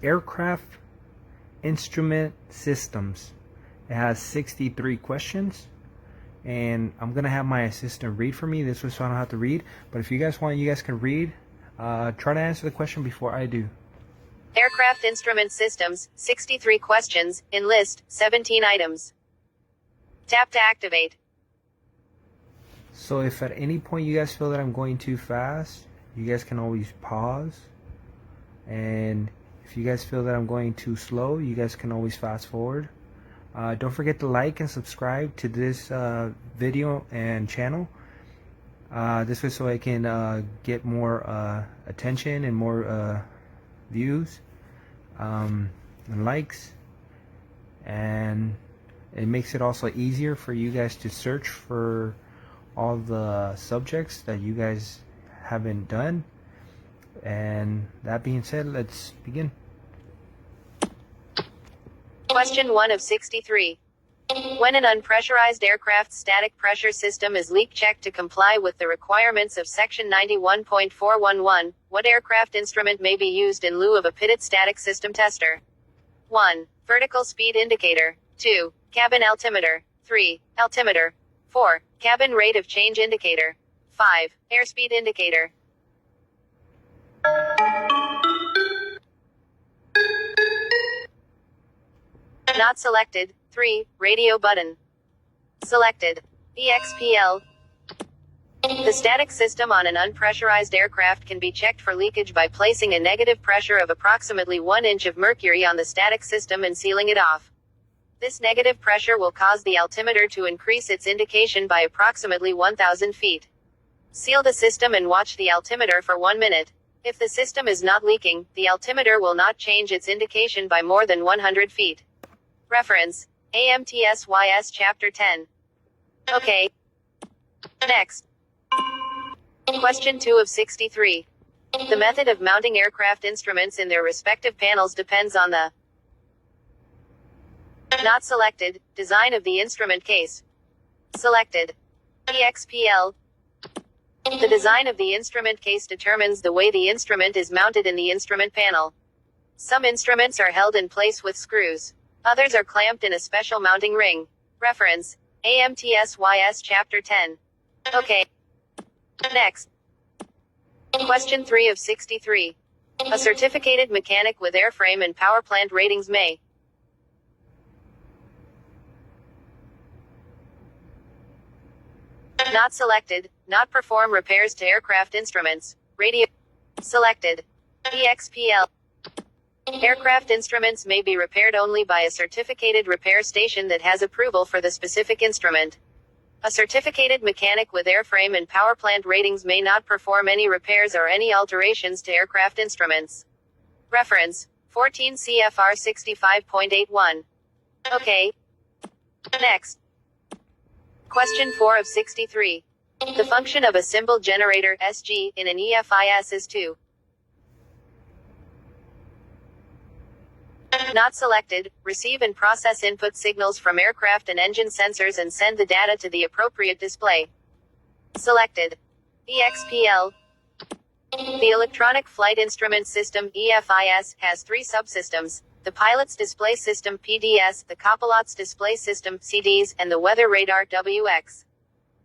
Aircraft Instrument Systems. It has 63 questions, and I'm gonna have my assistant read for me. This way, so I don't have to read. But if you guys want, you guys can read. Try to answer the question before I do. Aircraft Instrument Systems, 63 questions, in list, 17 items. Tap to activate. So if at any point you guys feel that I'm going too fast, you guys can always pause. And if you guys feel that I'm going too slow, you guys can always fast forward. Don't forget to like and subscribe to this video and channel. This way so I can get more attention and more views and likes. And it makes it also easier for you guys to search for all the subjects that you guys haven't done. And that being said, let's begin. Question 1 of 63. When an unpressurized aircraft's static pressure system is leak checked to comply with the requirements of Section 91.411, what aircraft instrument may be used in lieu of a pitted static system tester? 1. Vertical speed indicator. 2. Cabin altimeter. 3. Altimeter. 4. Cabin rate of change indicator. 5. Airspeed indicator. Not selected. 3. Radio button. Selected. EXPL. The static system on an unpressurized aircraft can be checked for leakage by placing a negative pressure of approximately 1 inch of mercury on the static system and sealing it off. This negative pressure will cause the altimeter to increase its indication by approximately 1,000 feet. Seal the system and watch the altimeter for 1 minute. If the system is not leaking, the altimeter will not change its indication by more than 100 feet. Reference: AMTSYS Chapter 10. Okay. Next. Question 2 of 63. The method of mounting aircraft instruments in their respective panels depends on the not selected design of the instrument case. Selected. EXPL. The design of the instrument case determines the way the instrument is mounted in the instrument panel. Some instruments are held in place with screws. Others are clamped in a special mounting ring. Reference: AMTSYS Chapter 10. Okay. Next. Question 3 of 63. A certificated mechanic with airframe and power plant ratings may not selected, not perform repairs to aircraft instruments. Radio. Selected. EXPL. Aircraft instruments may be repaired only by a certificated repair station that has approval for the specific instrument. A certificated mechanic with airframe and power plant ratings may not perform any repairs or any alterations to aircraft instruments. Reference: 14 CFR 65.81. Okay. Next. Question 4 of 63. The function of a symbol generator SG in an EFIS is to not selected, receive and process input signals from aircraft and engine sensors and send the data to the appropriate display. Selected. EXPL. The Electronic Flight Instrument System EFIS has 3 subsystems: the Pilot's Display System PDS, the Copilot's Display System CDS, and the Weather Radar WX.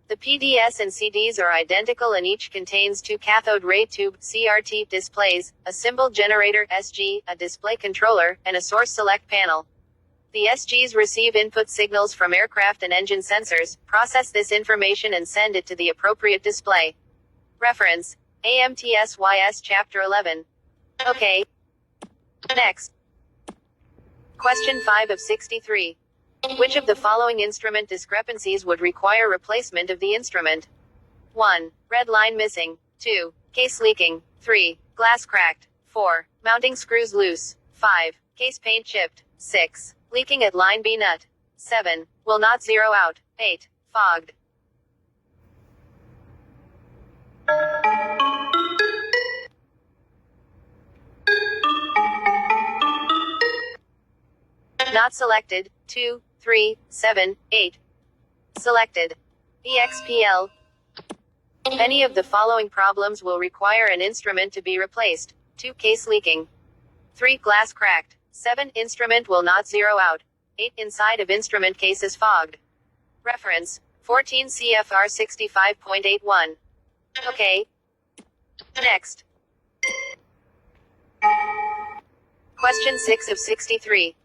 The PDS and CDs are identical and each contains 2 cathode ray tube CRT displays, a symbol generator SG, a display controller, and a source select panel. The SGs receive input signals from aircraft and engine sensors, process this information and send it to the appropriate display. Reference: AMTSYS Chapter 11. Okay. Next. Question 5 of 63. Which of the following instrument discrepancies would require replacement of the instrument? 1. Red line missing. 2. Case leaking. 3. Glass cracked. 4. Mounting screws loose. 5. Case paint chipped. 6. Leaking at line B nut. 7. Will not zero out. 8. Fogged. Not selected. 2, 3, 7, 8. Selected. EXPL. Any of the following problems will require an instrument to be replaced. 2. Case leaking. 3. Glass cracked. 7. Instrument will not zero out. 8. Inside of instrument case is fogged. Reference 14 CFR 65.81. Okay. Next. Question 6 of 63.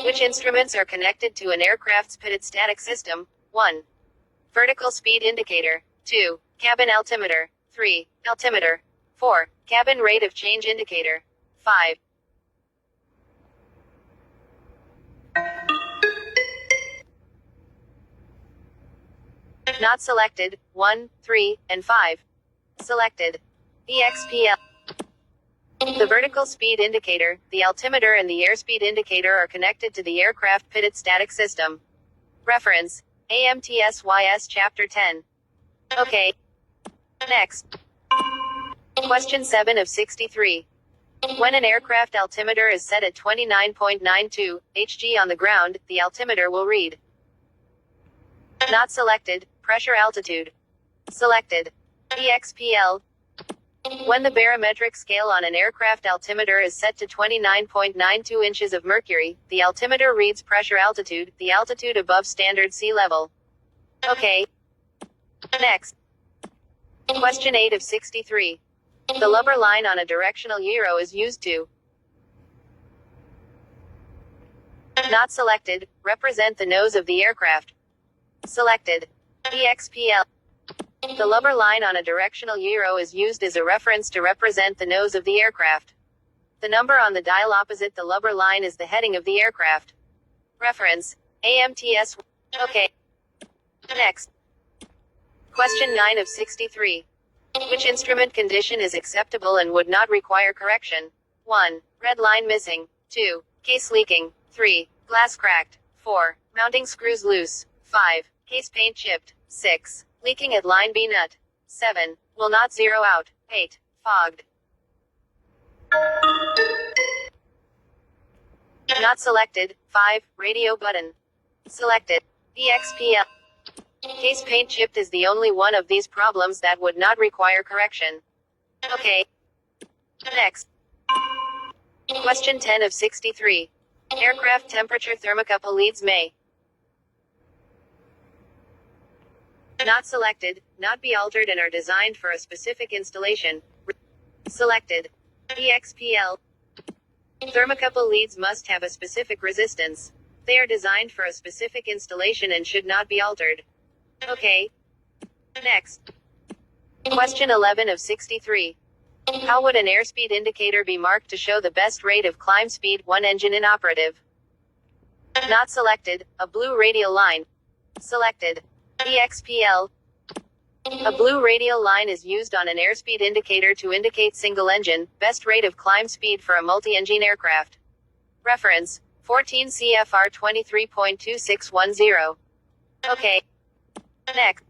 Which instruments are connected to an aircraft's pitted static system? 1. Vertical speed indicator. 2. Cabin altimeter. 3. Altimeter. 4. Cabin rate of change indicator. 5. Not selected. 1, 3, and 5. Selected. EXPL. The vertical speed indicator, the altimeter and the airspeed indicator are connected to the aircraft pitted static system. Reference AMTSYS Chapter 10. Okay. Next. Question 7 of 63. When an aircraft altimeter is set at 29.92 Hg on the ground, the altimeter will read. Not selected. Pressure altitude. Selected. EXPL. When the barometric scale on an aircraft altimeter is set to 29.92 inches of mercury, the altimeter reads pressure altitude, the altitude above standard sea level. Okay. Next. Question 8 of 63. The lubber line on a directional gyro is used to. Not selected. Represent the nose of the aircraft. Selected. EXPL. The lubber line on a directional gyro is used as a reference to represent the nose of the aircraft. The number on the dial opposite the lubber line is the heading of the aircraft. Reference AMTS. Okay. Next. Question 9 of 63. Which instrument condition is acceptable and would not require correction? 1. Red line missing. 2. Case leaking. 3. Glass cracked. 4. Mounting screws loose. 5. Case paint chipped. 6. Leaking at line B nut. 7. Will not zero out. 8. Fogged. Not selected. 5. Radio button. Selected. EXPL. Case paint chipped is the only one of these problems that would not require correction. Okay. Next. Question 10 of 63. Aircraft temperature thermocouple leads may not selected, not be altered and are designed for a specific installation. Selected. EXPL. Thermocouple leads must have a specific resistance. They are designed for a specific installation and should not be altered. Okay. Next. Question 11 of 63. How would an airspeed indicator be marked to show the best rate of climb speed, one engine inoperative? Not selected. A blue radial line. Selected. EXPL. A blue radial line is used on an airspeed indicator to indicate single engine, best rate of climb speed for a multi-engine aircraft. Reference 14 CFR 23.2610. Okay. Next.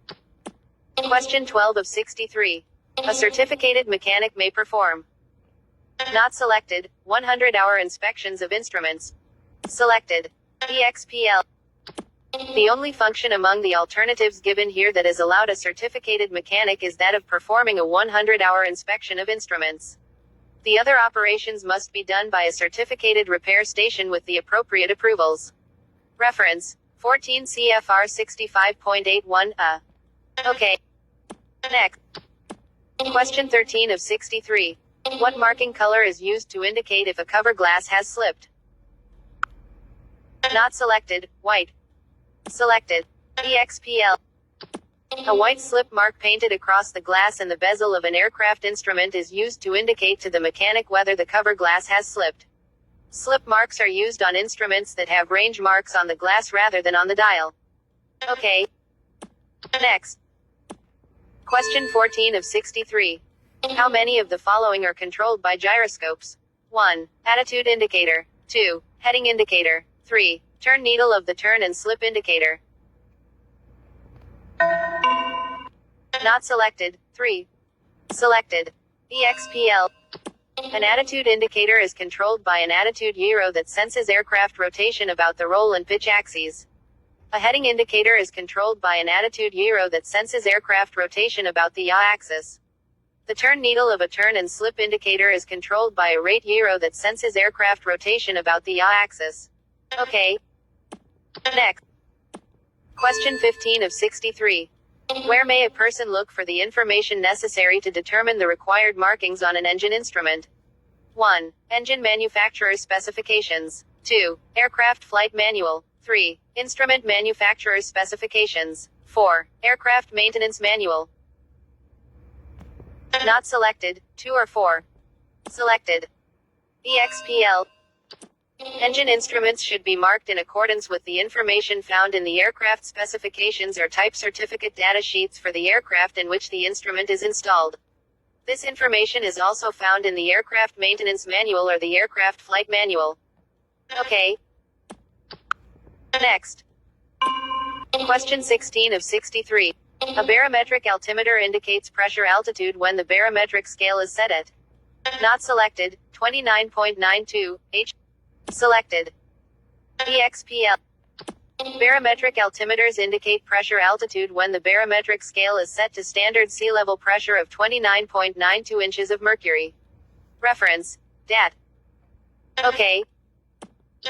Question 12 of 63. A certificated mechanic may perform. Not selected. 100-hour inspections of instruments. Selected. EXPL. The only function among the alternatives given here that is allowed a certificated mechanic is that of performing a 100-hour inspection of instruments. The other operations must be done by a certificated repair station with the appropriate approvals. Reference 14 CFR 65.81. Okay. Next. Question 13 of 63. What marking color is used to indicate if a cover glass has slipped? Not selected. White. Selected. EXPL. A white slip mark painted across the glass and the bezel of an aircraft instrument is used to indicate to the mechanic whether the cover glass has slipped. Slip marks are used on instruments that have range marks on the glass rather than on the dial. Okay. Next. Question 14 of 63. How many of the following are controlled by gyroscopes? 1. Attitude indicator. 2. Heading indicator. 3. Turn needle of the turn and slip indicator. Not selected. 3. Selected. EXPL. An attitude indicator is controlled by an attitude gyro that senses aircraft rotation about the roll and pitch axes. A heading indicator is controlled by an attitude gyro that senses aircraft rotation about the yaw axis. The turn needle of a turn and slip indicator is controlled by a rate gyro that senses aircraft rotation about the yaw axis. Okay. Next. Question 15 of 63. Where may a person look for the information necessary to determine the required markings on an engine instrument? 1. Engine manufacturer's specifications. 2. Aircraft flight manual. 3. Instrument manufacturer's specifications. 4. Aircraft maintenance manual. Not selected. 2 or 4. Selected. EXPL. Engine instruments should be marked in accordance with the information found in the aircraft specifications or type certificate data sheets for the aircraft in which the instrument is installed. This information is also found in the aircraft maintenance manual or the aircraft flight manual. Okay. Next. Question 16 of 63. A barometric altimeter indicates pressure altitude when the barometric scale is set at. Not selected. 29.92 H. Selected. EXPL. Barometric altimeters indicate pressure altitude when the barometric scale is set to standard sea level pressure of 29.92 inches of mercury. Reference. DAT. Okay.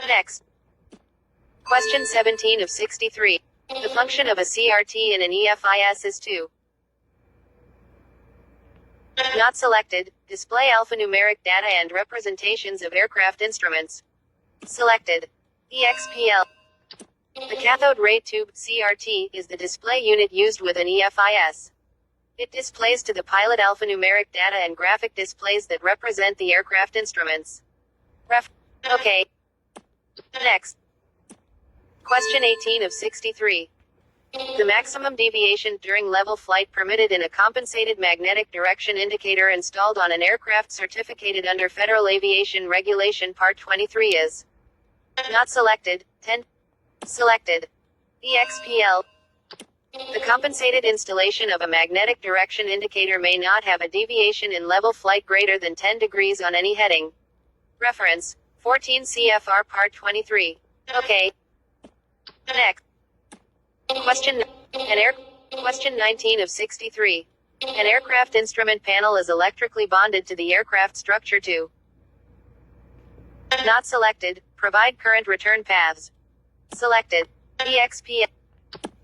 Next. Question 17 of 63. The function of a CRT in an EFIS is to. Not selected. Display alphanumeric data and representations of aircraft instruments. Selected. EXPL. The cathode ray tube, CRT, is the display unit used with an EFIS. It displays to the pilot alphanumeric data and graphic displays that represent the aircraft instruments. Okay. Next. Question 18 of 63. The maximum deviation during level flight permitted in a compensated magnetic direction indicator installed on an aircraft certificated under Federal Aviation Regulation Part 23 is. Not selected. 10. Selected. EXPL. The compensated installation of a magnetic direction indicator may not have a deviation in level flight greater than 10 degrees on any heading. Reference. 14 CFR Part 23. Okay. Next. Question 19 of 63. An aircraft instrument panel is electrically bonded to the aircraft structure to. Not selected. Provide current return paths. Selected. EXP.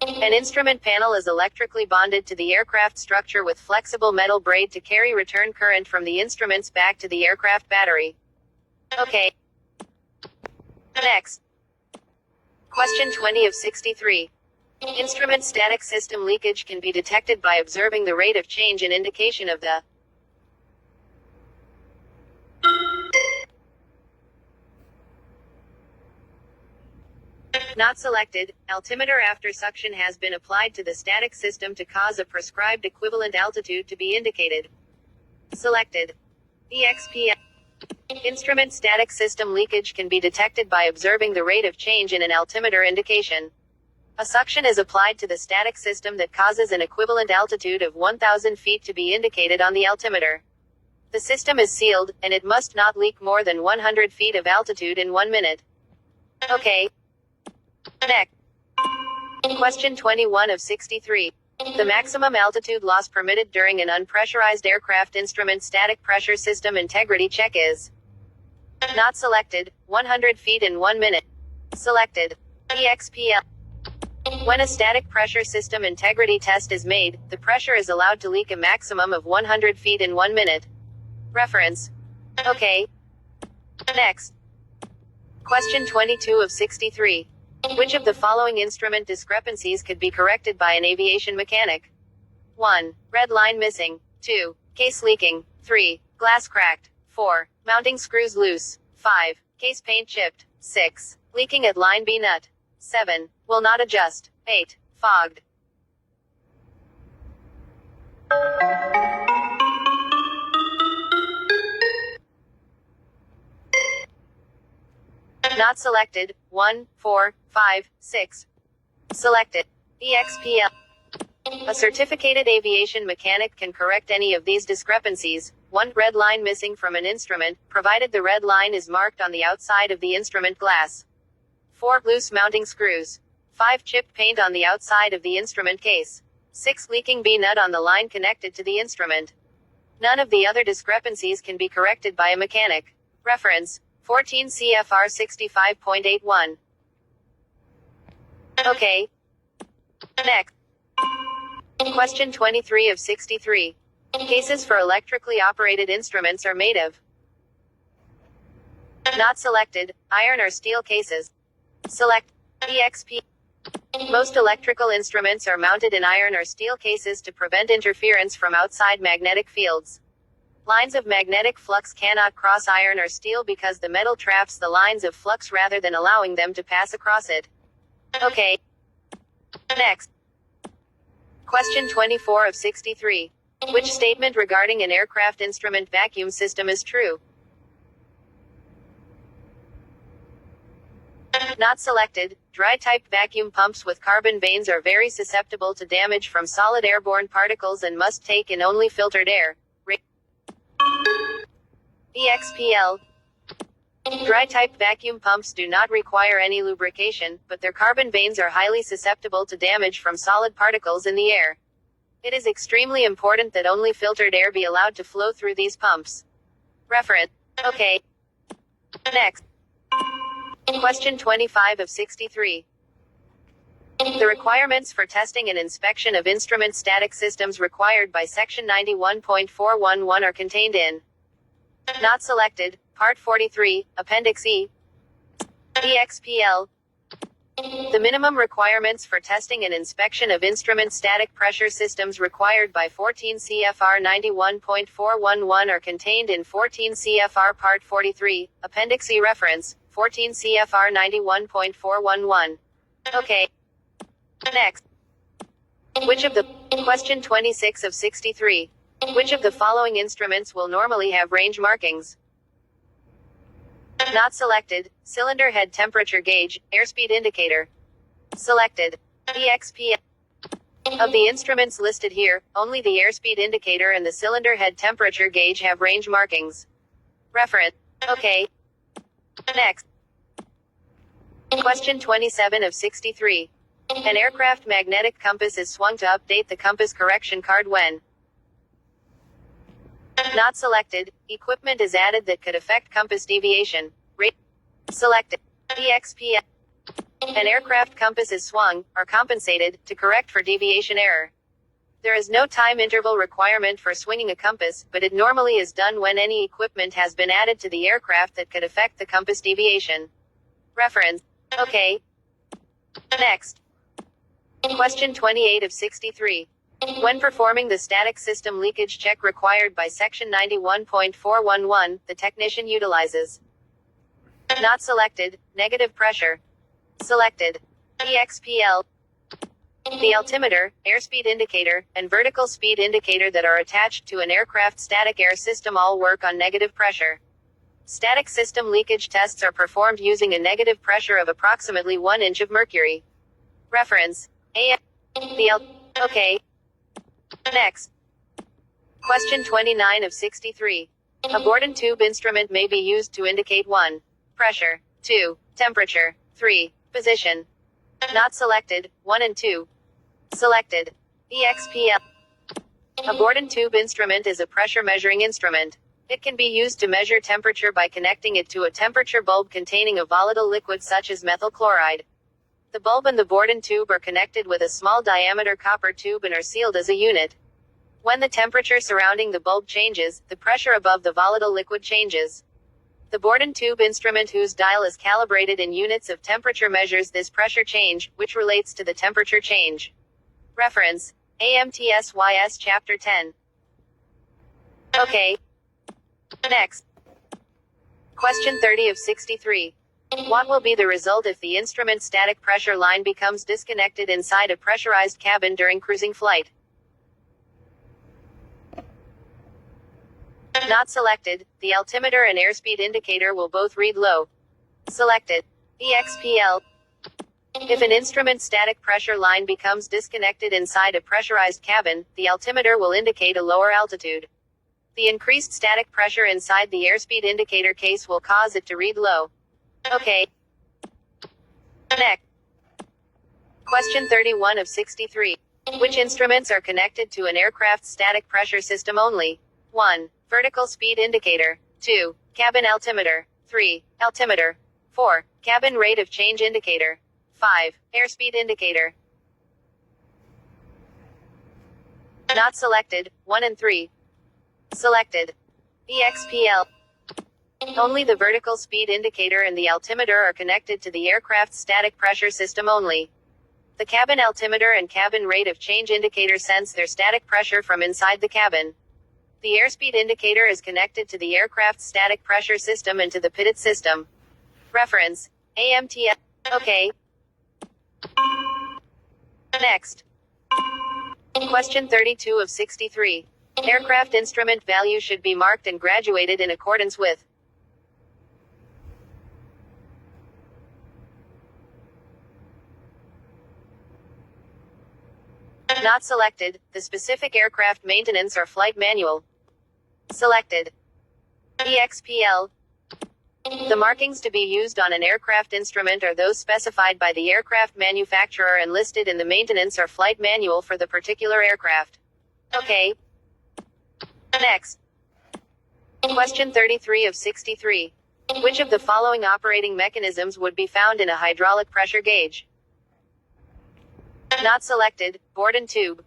An instrument panel is electrically bonded to the aircraft structure with flexible metal braid to carry return current from the instruments back to the aircraft battery. Okay. Next. Question 20 of 63. Instrument static system leakage can be detected by observing the rate of change in indication of the. Not selected. Altimeter after suction has been applied to the static system to cause a prescribed equivalent altitude to be indicated. Selected. EXP. Instrument static system leakage can be detected by observing the rate of change in an altimeter indication. A suction is applied to the static system that causes an equivalent altitude of 1,000 feet to be indicated on the altimeter. The system is sealed, and it must not leak more than 100 feet of altitude in 1 minute. Okay. Next. Question 21 of 63. The maximum altitude loss permitted during an unpressurized aircraft instrument static pressure system integrity check is. Not selected. 100 feet in 1 minute. Selected. EXPL. When a static pressure system integrity test is made, the pressure is allowed to leak a maximum of 100 feet in 1 minute. Reference. Okay. Next. Question 22 of 63. Which of the following instrument discrepancies could be corrected by an aviation mechanic? 1. Red line missing. 2. Case leaking. 3. Glass cracked. 4. Mounting screws loose. 5. Case paint chipped. 6. Leaking at line B nut. 7. Will not adjust. 8. Fogged. Not selected. 1, 4, 5, 6. Selected. EXPL. A certificated aviation mechanic can correct any of these discrepancies. 1. Red line missing from an instrument, provided the red line is marked on the outside of the instrument glass. 4. Loose mounting screws. 5. Chipped paint on the outside of the instrument case. 6. Leaking B nut on the line connected to the instrument. None of the other discrepancies can be corrected by a mechanic. Reference: 14 CFR 65.81. Okay. Next. Question 23 of 63. Cases for electrically operated instruments are made of. Not selected: iron or steel cases. Select EXP. Most electrical instruments are mounted in iron or steel cases to prevent interference from outside magnetic fields. Lines of magnetic flux cannot cross iron or steel because the metal traps the lines of flux rather than allowing them to pass across it. Okay. Next. Question 24 of 63. Which statement regarding an aircraft instrument vacuum system is true? Not selected: dry-type vacuum pumps with carbon vanes are very susceptible to damage from solid airborne particles and must take in only filtered air. EXPL. Dry-type vacuum pumps do not require any lubrication, but their carbon vanes are highly susceptible to damage from solid particles in the air. It is extremely important that only filtered air be allowed to flow through these pumps. Reference. Okay. Next. Question 25 of 63. The requirements for testing and inspection of instrument static systems required by Section 91.411 are contained in. Not selected: Part 43, Appendix E. EXPL. The minimum requirements for testing and inspection of instrument static pressure systems required by 14 CFR 91.411 are contained in 14 CFR Part 43, Appendix E. Reference: 14 CFR 91.411. Okay. Next. Question 26 of 63. Which of the following instruments will normally have range markings? Not selected: cylinder head temperature gauge, airspeed indicator. Selected: EXP. Of the instruments listed here, only the airspeed indicator and the cylinder head temperature gauge have range markings. Reference. Okay. Next. Question 27 of 63. An aircraft magnetic compass is swung to update the compass correction card when. Not selected: equipment is added that could affect compass deviation. Selected: EXP. An aircraft compass is swung, or compensated, to correct for deviation error. There is no time interval requirement for swinging a compass, but it normally is done when any equipment has been added to the aircraft that could affect the compass deviation. Reference. Okay. Next. Question 28 of 63. When performing the static system leakage check required by Section 91.411, the technician utilizes. Not selected: negative pressure. Selected: EXPL. The altimeter, airspeed indicator, and vertical speed indicator that are attached to an aircraft static air system all work on negative pressure. Static system leakage tests are performed using a negative pressure of approximately 1 inch of mercury. Reference. Okay. Next. Question 29 of 63. A Borden tube instrument may be used to indicate 1. Pressure. 2. Temperature. 3. Position. Not selected: 1 and 2. Selected: EXPL. A Borden tube instrument is a pressure measuring instrument. It can be used to measure temperature by connecting it to a temperature bulb containing a volatile liquid such as methyl chloride. The bulb and the Borden tube are connected with a small diameter copper tube and are sealed as a unit. When the temperature surrounding the bulb changes, the pressure above the volatile liquid changes. The Borden tube instrument, whose dial is calibrated in units of temperature, measures this pressure change, which relates to the temperature change. Reference: AMTSYS Chapter 10. Okay. Next. Question 30 of 63. What will be the result if the instrument static pressure line becomes disconnected inside a pressurized cabin during cruising flight? Not selected: the altimeter and airspeed indicator will both read low. Selected: EXPL. If an instrument static pressure line becomes disconnected inside a pressurized cabin, the altimeter will indicate a lower altitude. The increased static pressure inside the airspeed indicator case will cause it to read low. Okay. Next. Question 31 of 63. Which instruments are connected to an aircraft's static pressure system only? 1. Vertical speed indicator. 2. Cabin altimeter. 3. Altimeter. 4. Cabin rate of change indicator. 5. Airspeed indicator. Not selected. 1 and 3. Selected. EXPL. Only the vertical speed indicator and the altimeter are connected to the aircraft's static pressure system only. The cabin altimeter and cabin rate of change indicator sense their static pressure from inside the cabin. The airspeed indicator is connected to the aircraft's static pressure system and to the pitot system. Reference. AMTL. Okay. Next. Question 32 of 63. Aircraft instrument value should be marked and graduated in accordance with. Not selected. The specific aircraft maintenance or flight manual. Selected. EXPL. The markings to be used on an aircraft instrument are those specified by the aircraft manufacturer and listed in the maintenance or flight manual for the particular aircraft. Okay. Next. Question 33 of 63. Which of the following operating mechanisms would be found in a hydraulic pressure gauge? Not selected. Borden tube.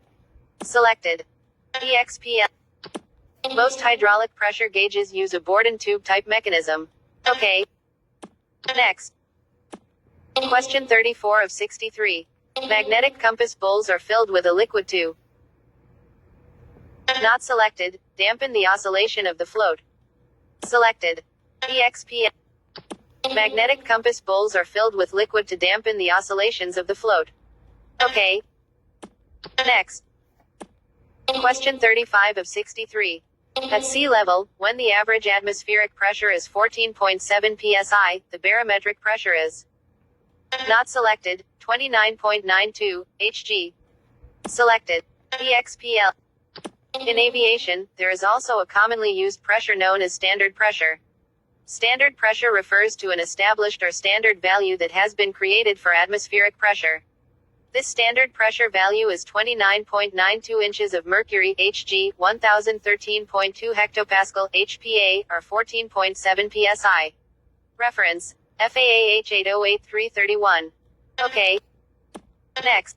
Selected. EXPL. Most hydraulic pressure gauges use a Borden tube type mechanism. Okay. Next. Question 34 of 63. Magnetic compass bowls are filled with a liquid to. Not selected. Dampen the oscillation of the float. Selected. EXPL. Magnetic compass bowls are filled with liquid to dampen the oscillations of the float. Okay. Next. Question 35 of 63. At sea level, when the average atmospheric pressure is 14.7 psi, the barometric pressure is. Not selected. 29.92 Hg. Selected. EXPL. In aviation, there is also a commonly used pressure known as standard pressure. Standard pressure refers to an established or standard value that has been created for atmospheric pressure. This standard pressure value is 29.92 inches of mercury Hg, 1013.2 hectopascal HPA, or 14.7 psi. Reference. FAA H808331. Okay. Next.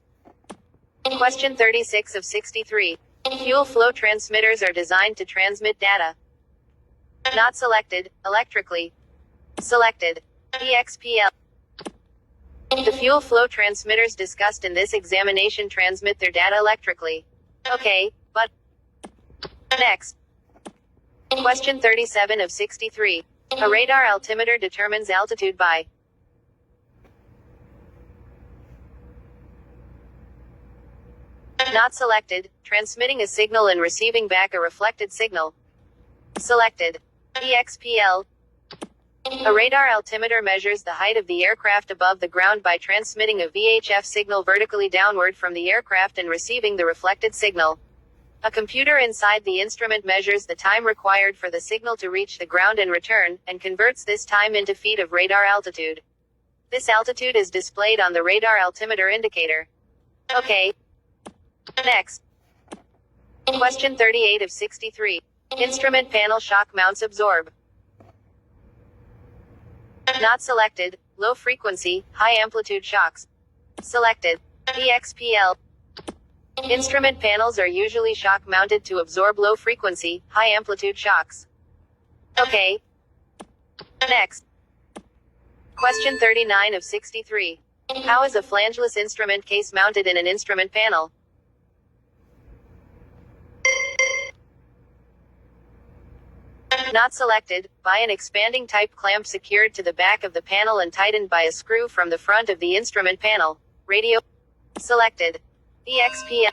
Question 36 of 63. Fuel flow transmitters are designed to transmit data. Not selected. Electrically. Selected. EXPL. The fuel flow transmitters discussed in this examination transmit their data electrically. Okay, but. Next. Question 37 of 63. A radar altimeter determines altitude by. Not selected. Transmitting a signal and receiving back a reflected signal. Selected. EXPL. A radar altimeter measures the height of the aircraft above the ground by transmitting a VHF signal vertically downward from the aircraft and receiving the reflected signal. A computer inside the instrument measures the time required for the signal to reach the ground and return, and converts this time into feet of radar altitude. This altitude is displayed on the radar altimeter indicator. Okay. Next. Question 38 of 63. Instrument panel shock mounts absorb. Not selected. Low frequency, high amplitude shocks. Selected. EXPL. Instrument panels are usually shock mounted to absorb low frequency, high amplitude shocks. Okay. Next. Question 39 of 63. How is a flangeless instrument case mounted in an instrument panel? Not selected. By an expanding type clamp secured to the back of the panel and tightened by a screw from the front of the instrument panel. Radio. Selected. EXPL.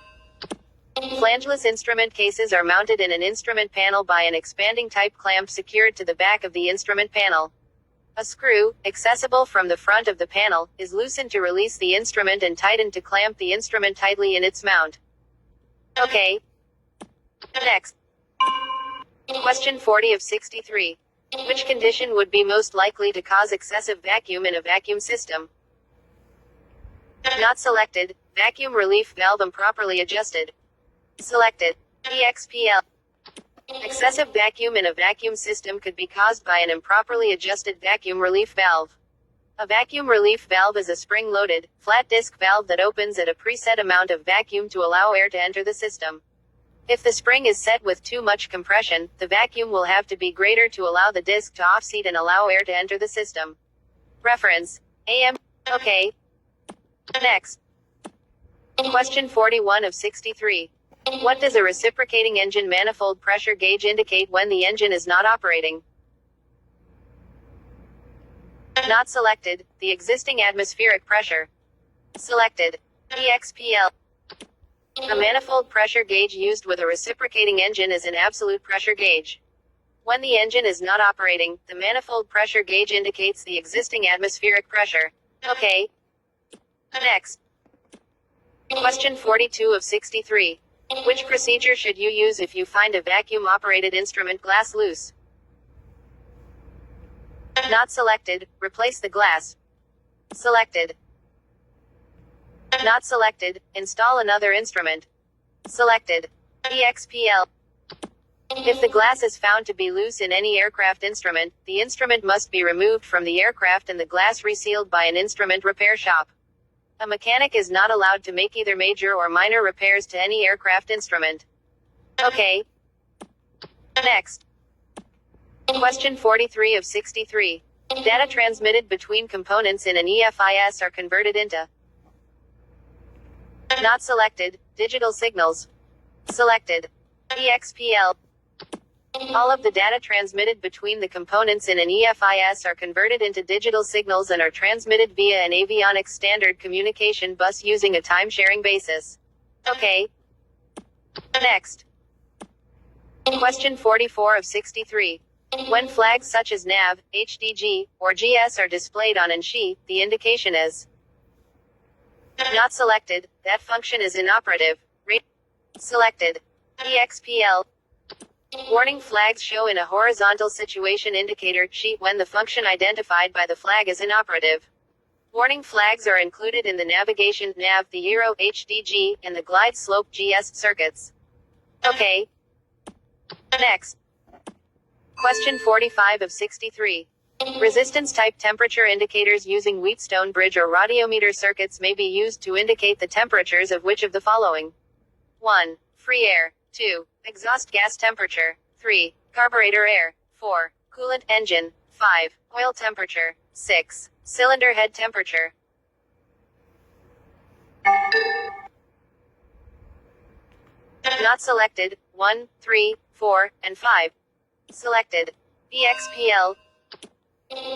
Flangeless instrument cases are mounted in an instrument panel by an expanding type clamp secured to the back of the instrument panel. A screw, accessible from the front of the panel, is loosened to release the instrument and tightened to clamp the instrument tightly in its mount. Okay. Next. Question 40 of 63. Which condition would be most likely to cause excessive vacuum in a vacuum system? Not selected. Vacuum relief valve improperly adjusted. Selected. EXPL. Excessive vacuum in a vacuum system could be caused by an improperly adjusted vacuum relief valve. A vacuum relief valve is a spring-loaded, flat disc valve that opens at a preset amount of vacuum to allow air to enter the system. If the spring is set with too much compression, the vacuum will have to be greater to allow the disc to offset and allow air to enter the system. Reference. AM. Okay. Next. Question 41 of 63. What does a reciprocating engine manifold pressure gauge indicate when the engine is not operating? Not selected. The existing atmospheric pressure. Selected. EXPL. A manifold pressure gauge used with a reciprocating engine is an absolute pressure gauge. When the engine is not operating, the manifold pressure gauge indicates the existing atmospheric pressure. Okay. Next. Question 42 of 63. Which procedure should you use if you find a vacuum-operated instrument glass loose? Not selected. Replace the glass. Selected. Not selected. Install another instrument. Selected. EXPL. If the glass is found to be loose in any aircraft instrument, the instrument must be removed from the aircraft and the glass resealed by an instrument repair shop. A mechanic is not allowed to make either major or minor repairs to any aircraft instrument. Okay. Next. Question 43 of 63. Data transmitted between components in an EFIS are converted into. Not selected. Digital signals. Selected. EXPL. All of the data transmitted between the components in an EFIS are converted into digital signals and are transmitted via an avionics standard communication bus using a time-sharing basis. Okay. Next. Question 44 of 63. When flags such as NAV, HDG, or GS are displayed on ANSI, the indication is. Not selected. That function is inoperative. Selected. EXPL. Warning flags show in a horizontal situation indicator sheet when the function identified by the flag is inoperative. Warning flags are included in the navigation NAV, the Aero HDG, and the glide slope GS circuits. Okay. Next. Question 45 of 63. Resistance type temperature indicators using Wheatstone bridge or radiometer circuits may be used to indicate the temperatures of which of the following? 1. Free air. 2. Exhaust gas temperature. 3. Carburetor air. 4. Coolant engine. 5. Oil temperature. 6. Cylinder head temperature. Not selected. 1, 3, 4, and 5. Selected. EXPL.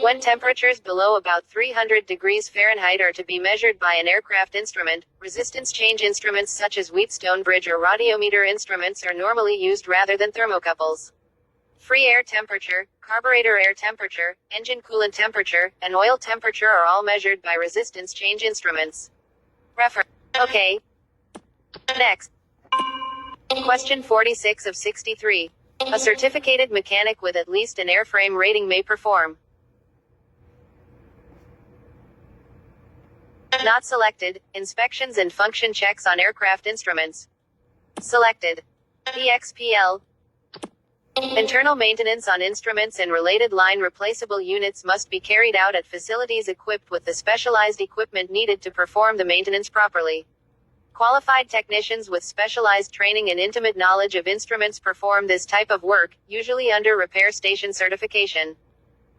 When temperatures below about 300 degrees Fahrenheit are to be measured by an aircraft instrument, resistance change instruments such as Wheatstone bridge or radiometer instruments are normally used rather than thermocouples. Free air temperature, carburetor air temperature, engine coolant temperature, and oil temperature are all measured by resistance change instruments. Reference. Okay. Next. Question 46 of 63. A certificated mechanic with at least an airframe rating may perform. Not selected. Inspections and function checks on aircraft instruments. Selected. EXPL. Internal maintenance on instruments and related line replaceable units must be carried out at facilities equipped with the specialized equipment needed to perform the maintenance properly. Qualified technicians with specialized training and intimate knowledge of instruments perform this type of work, usually under repair station certification.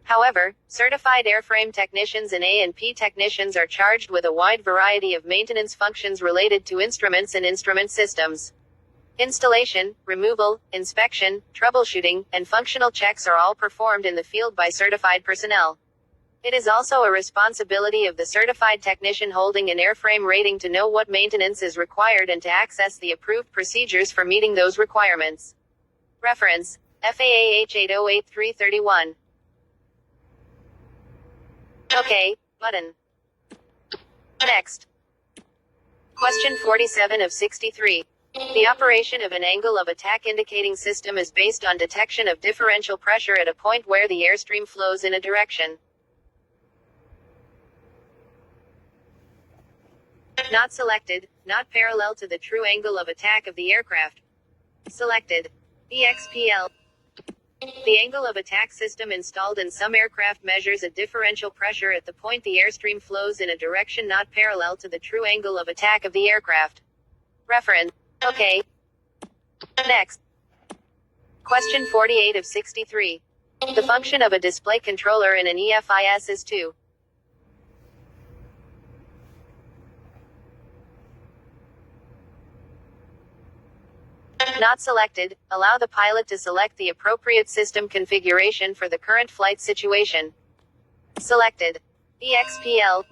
However, certified airframe technicians and A&P technicians are charged with a wide variety of maintenance functions related to instruments and instrument systems. Installation, removal, inspection, troubleshooting, and functional checks are all performed in the field by certified personnel. It is also a responsibility of the certified technician holding an airframe rating to know what maintenance is required and to access the approved procedures for meeting those requirements. Reference: FAA H808331. Okay, button. Next. Question 47 of 63. The operation of an angle of attack indicating system is based on detection of differential pressure at a point where the airstream flows in a direction. Not selected, not parallel to the true angle of attack of the aircraft. Selected. EXPL. The angle of attack system installed in some aircraft measures a differential pressure at the point the airstream flows in a direction not parallel to the true angle of attack of the aircraft. Reference. Okay. Next. Question 48 of 63. The function of a display controller in an EFIS is to not selected, allow the pilot to select the appropriate system configuration for the current flight situation. Selected. EXPL.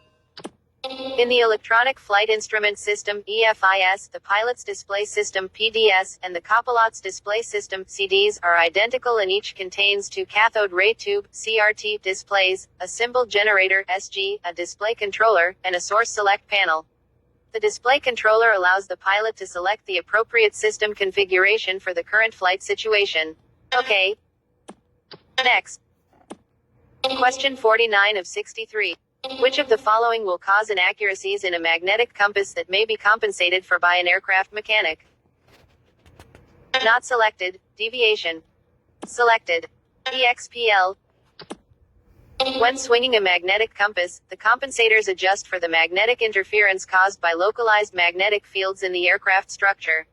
In the Electronic Flight Instrument System (EFIS), the pilot's display system (PDS) and the copilot's display system (CDs) are identical and each contains two cathode ray tube (CRT) displays, a symbol generator (SG), a display controller, and a source select panel. The display controller allows the pilot to select the appropriate system configuration for the current flight situation. Okay. Next. Question 49 of 63. Which of the following will cause inaccuracies in a magnetic compass that may be compensated for by an aircraft mechanic? Not selected. Deviation. Selected. EXPL. When swinging a magnetic compass, the compensators adjust for the magnetic interference caused by localized magnetic fields in the aircraft structure.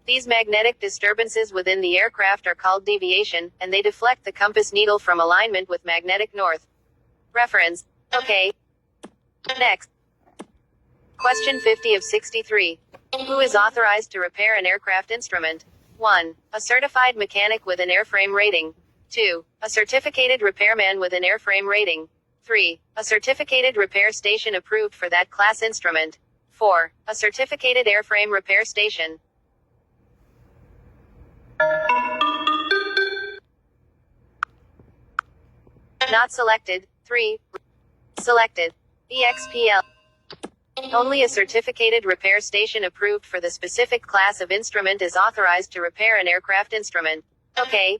These magnetic disturbances within the aircraft are called deviation, and they deflect the compass needle from alignment with magnetic north. Reference. Okay. Next. Question 50 of 63. Who is authorized to repair an aircraft instrument? 1. A certified mechanic with an airframe rating. 2. A certificated repairman with an airframe rating. 3. A certificated repair station approved for that class instrument. 4. A certificated airframe repair station. Not selected. 3. Selected. EXPL. Only a certificated repair station approved for the specific class of instrument is authorized to repair an aircraft instrument. Okay.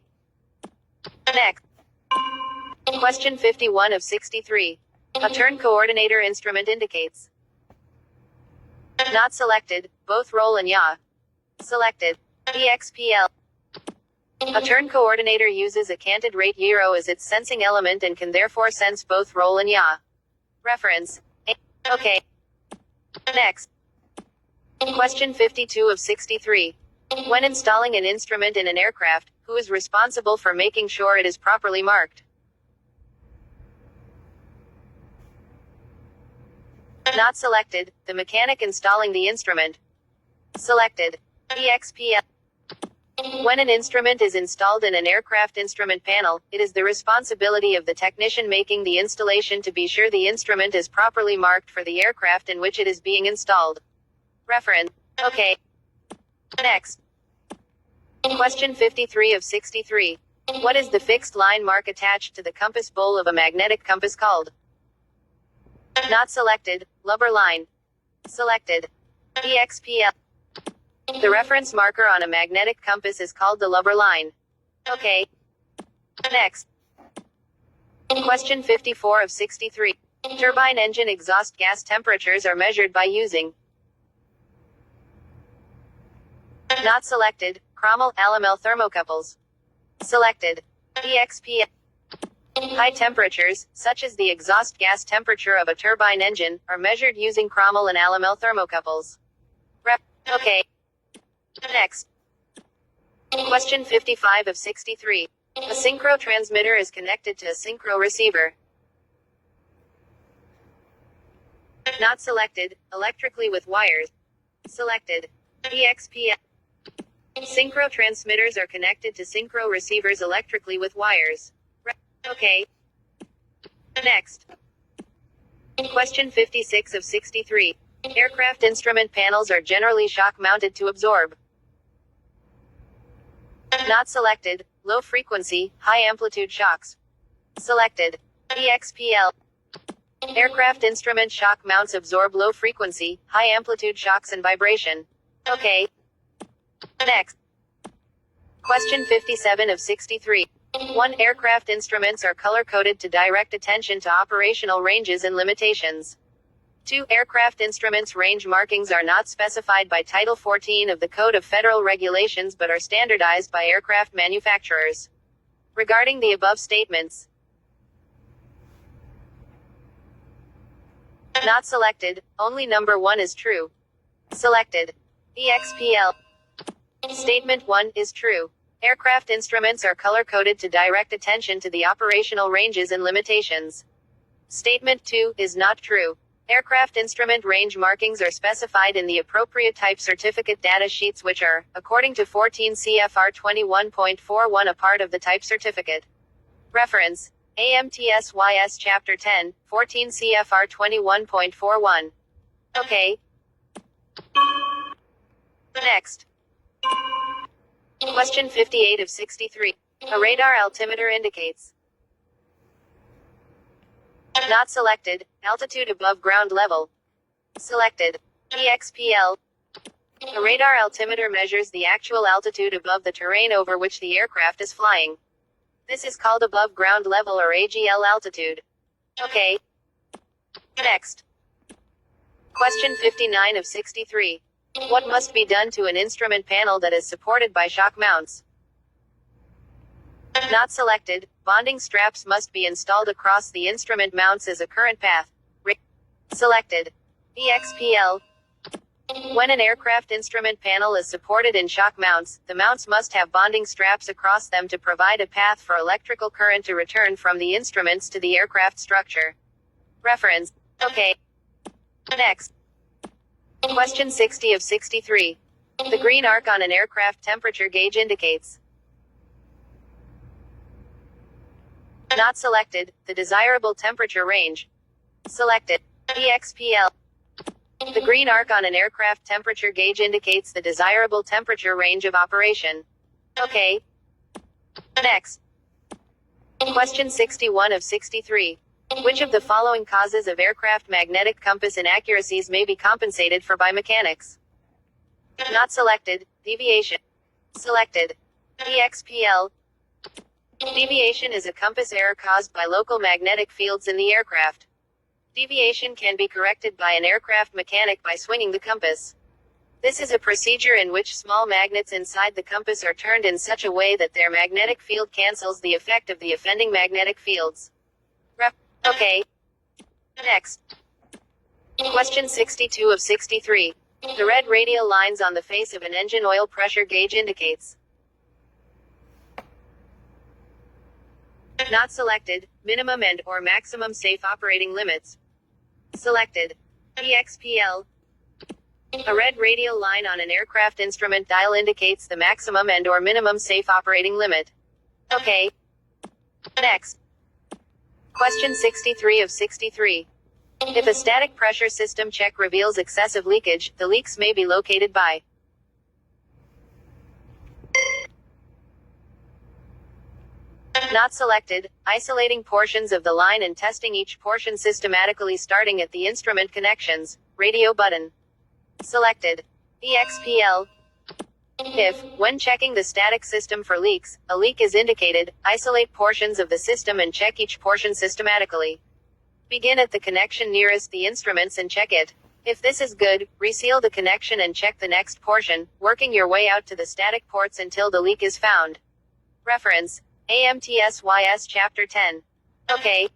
Next. Question 51 of 63. A turn coordinator instrument indicates. Not selected, both roll and yaw. Selected. EXPL. A turn coordinator uses a canted rate gyro as its sensing element and can therefore sense both roll and yaw. Reference. Okay. Next. Question 52 of 63. When installing an instrument in an aircraft, who is responsible for making sure it is properly marked? Not selected, the mechanic installing the instrument. Selected. EXPL. When an instrument is installed in an aircraft instrument panel, it is the responsibility of the technician making the installation to be sure the instrument is properly marked for the aircraft in which it is being installed. Reference. Okay. Next. Question 53 of 63. What is the fixed line mark attached to the compass bowl of a magnetic compass called? Not selected, lubber line. Selected. EXPL. The reference marker on a magnetic compass is called the lubber line. Okay. Next. Question 54 of 63. Turbine engine exhaust gas temperatures are measured by using. Not selected, Cromwell, Alamel thermocouples. Selected. EXP. High temperatures, such as the exhaust gas temperature of a turbine engine, are measured using Cromwell and Alamel thermocouples. Okay. Next. Question 55 of 63. A synchro transmitter is connected to a synchro receiver. Not selected, electrically with wires. Selected. EXP. Synchro transmitters are connected to synchro receivers electrically with wires. Okay. Next. Question 56 of 63. Aircraft instrument panels are generally shock mounted to absorb. Not selected, low frequency, high amplitude shocks. Selected. EXPL. Aircraft instrument shock mounts absorb low frequency, high amplitude shocks and vibration. Okay. Next. Question 57 of 63. 1. Aircraft instruments are color-coded to direct attention to operational ranges and limitations. 2. Aircraft instruments range markings are not specified by Title 14 of the Code of Federal Regulations but are standardized by aircraft manufacturers. Regarding the above statements, not selected, only number 1 is true. Selected. EXPL. Statement 1 is true. Aircraft instruments are color-coded to direct attention to the operational ranges and limitations. Statement 2 is not true. Aircraft instrument range markings are specified in the appropriate type certificate data sheets which are, according to 14 CFR 21.41, a part of the type certificate. Reference: AMTSYS Chapter 10, 14 CFR 21.41. Okay. Next. Question 58 of 63. A radar altimeter indicates. Not selected, altitude above ground level. Selected. EXPL. A radar altimeter measures the actual altitude above the terrain over which the aircraft is flying. This is called above ground level or AGL altitude. Okay. Next. Question 59 of 63. What must be done to an instrument panel that is supported by shock mounts? Not selected, bonding straps must be installed across the instrument mounts as a current path. Selected. EXPL. When an aircraft instrument panel is supported in shock mounts, the mounts must have bonding straps across them to provide a path for electrical current to return from the instruments to the aircraft structure. Reference. Okay. Next. Question 60 of 63. The green arc on an aircraft temperature gauge indicates. Not selected, the desirable temperature range. Selected. EXPL. The green arc on an aircraft temperature gauge indicates the desirable temperature range of operation. Okay. Next. Question 61 of 63. Which of the following causes of aircraft magnetic compass inaccuracies may be compensated for by mechanics? Not selected, deviation. Selected. EXPL. Deviation is a compass error caused by local magnetic fields in the aircraft. Deviation can be corrected by an aircraft mechanic by swinging the compass. This is a procedure in which small magnets inside the compass are turned in such a way that their magnetic field cancels the effect of the offending magnetic fields. Okay. Next. Question 62 of 63. The red radial lines on the face of an engine oil pressure gauge indicates. Not selected, minimum and or maximum safe operating limits. Selected. EXPL. A red radial line on an aircraft instrument dial indicates the maximum and or minimum safe operating limit. Okay. Next. Question 63 of 63. If a static pressure system check reveals excessive leakage, the leaks may be located by. Not selected, isolating portions of the line and testing each portion systematically starting at the instrument connections, radio button. Selected. EXPL. If, when checking the static system for leaks, a leak is indicated, isolate portions of the system and check each portion systematically. Begin at the connection nearest the instruments and check it. If this is good, reseal the connection and check the next portion, working your way out to the static ports until the leak is found. Reference: AMTSYS Chapter 10. Okay.